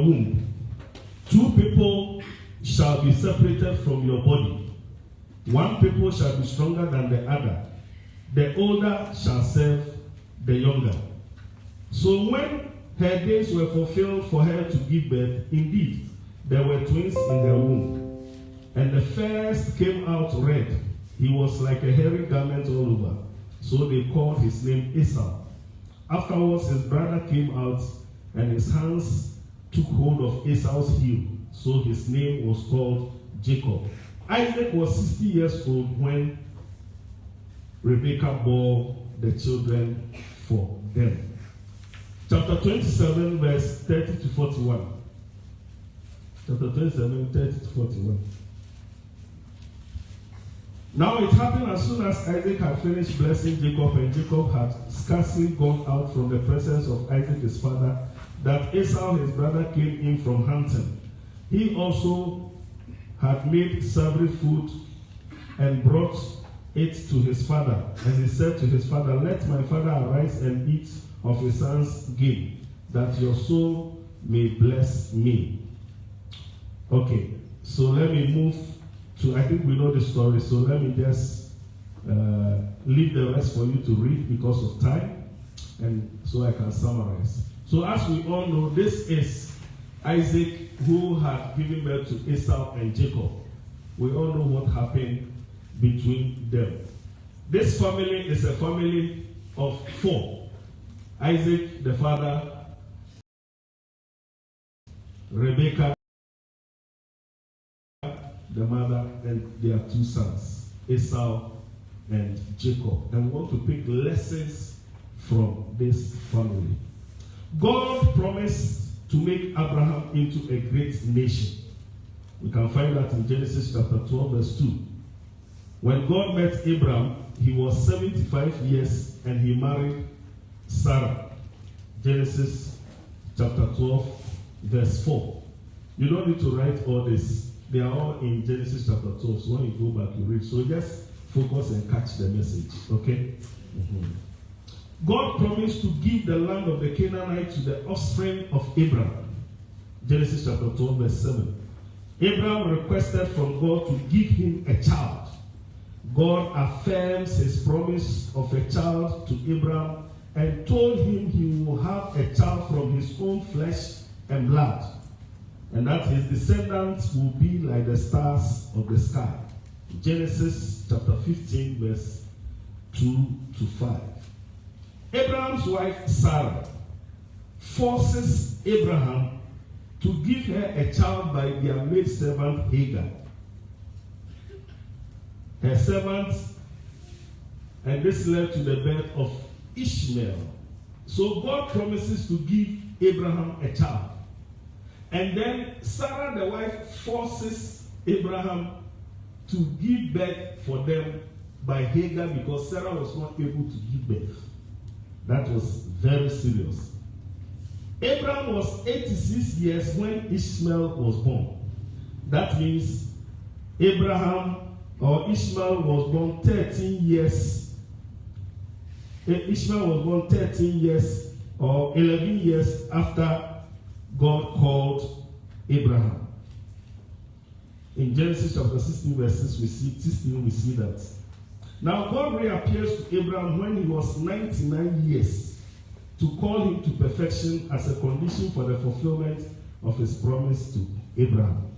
womb. 2 people shall be separated from your body. 1 people shall be stronger than the other. The older shall serve the younger. So when her days were fulfilled for her to give birth, indeed, there were twins in their womb. And the first came out red. He was like a hairy garment all over. So they called his name Esau. Afterwards, his brother came out, and his hands took hold of Esau's heel. So his name was called Jacob. Isaac was 60 years old when Rebekah bore the children for them. Chapter 27, verse 30 to 41. Chapter 27, 30 to 41. Now it happened as soon as Isaac had finished blessing Jacob, and Jacob had scarcely gone out from the presence of Isaac his father, that Esau his brother came in from hunting. He also had made savory food and brought it to his father. And he said to his father, "Let my father arise and eat of his son's game, that your soul may bless me." Okay, so let me move to, I think we know the story, so let me just leave the rest for you to read because of time, and so I can summarize. So as we all know, this is Isaac who had given birth to Esau and Jacob. We all know what happened between them. This family is a family of 4. Isaac, the father, Rebekah, the mother, and their 2 sons, Esau and Jacob. And we want to pick lessons from this family. God promised to make Abraham into a great nation. We can find that in Genesis chapter 12, verse 2. When God met Abraham, he was 75 years and he married Sarah. Genesis chapter 12, verse 4. You don't need to write all this. They are all in Genesis chapter 12. So when you go back, you read. So just focus and catch the message. Okay? Mm-hmm. God promised to give the land of the Canaanites to the offspring of Abraham. Genesis chapter 12, verse 7. Abraham requested from God to give him a child. God affirms his promise of a child to Abraham and told him he will have a child from his own flesh and blood, and that his descendants will be like the stars of the sky. Genesis chapter 15, verse 2 to 5. Abraham's wife Sarah forces Abraham to give her a child by their maidservant Hagar. Her servant, and this led to the birth of Ishmael. So God promises to give Abraham a child. And then Sarah, the wife, forces Abraham to give birth for them by Hagar because Sarah was not able to give birth. That was very serious. Abraham was 86 years when Ishmael was born. That means Ishmael was born 13 years. Ishmael was born 13 years or 11 years after God called Abraham. In Genesis chapter 16, verse 6, we see that. Now God reappears to Abraham when he was 99 years to call him to perfection as a condition for the fulfillment of his promise to Abraham.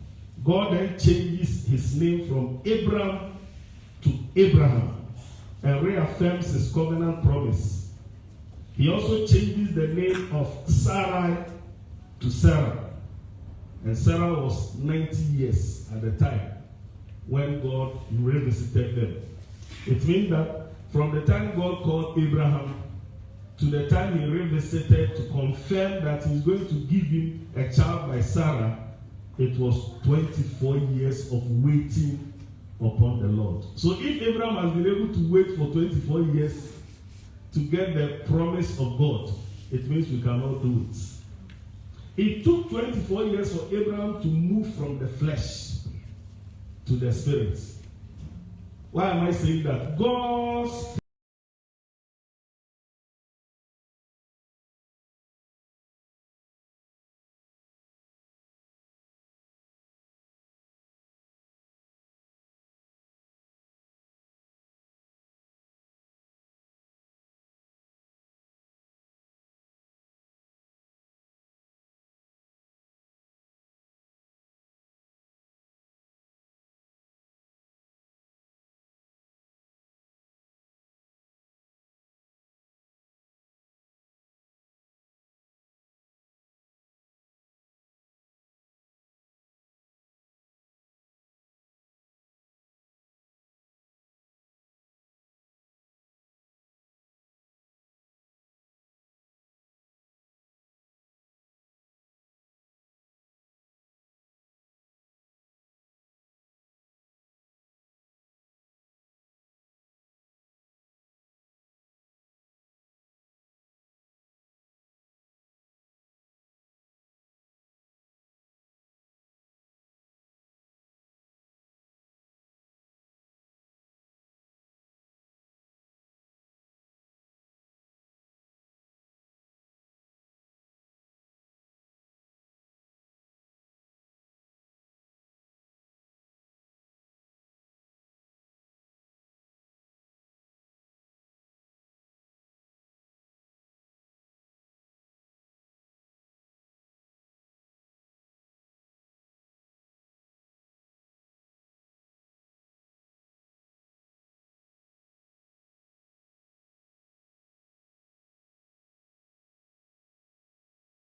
God then changes his name from Abram to Abraham and reaffirms his covenant promise. He also changes the name of Sarai to Sarah. And Sarah was 90 years at the time when God revisited them. It means that from the time God called Abraham to the time he revisited to confirm that he's going to give him a child by Sarah, it was 24 years of waiting upon the Lord. So if Abraham has been able to wait for 24 years to get the promise of God, it means we cannot do it. It took 24 years for Abraham to move from the flesh to the spirit. Why am I saying that? God's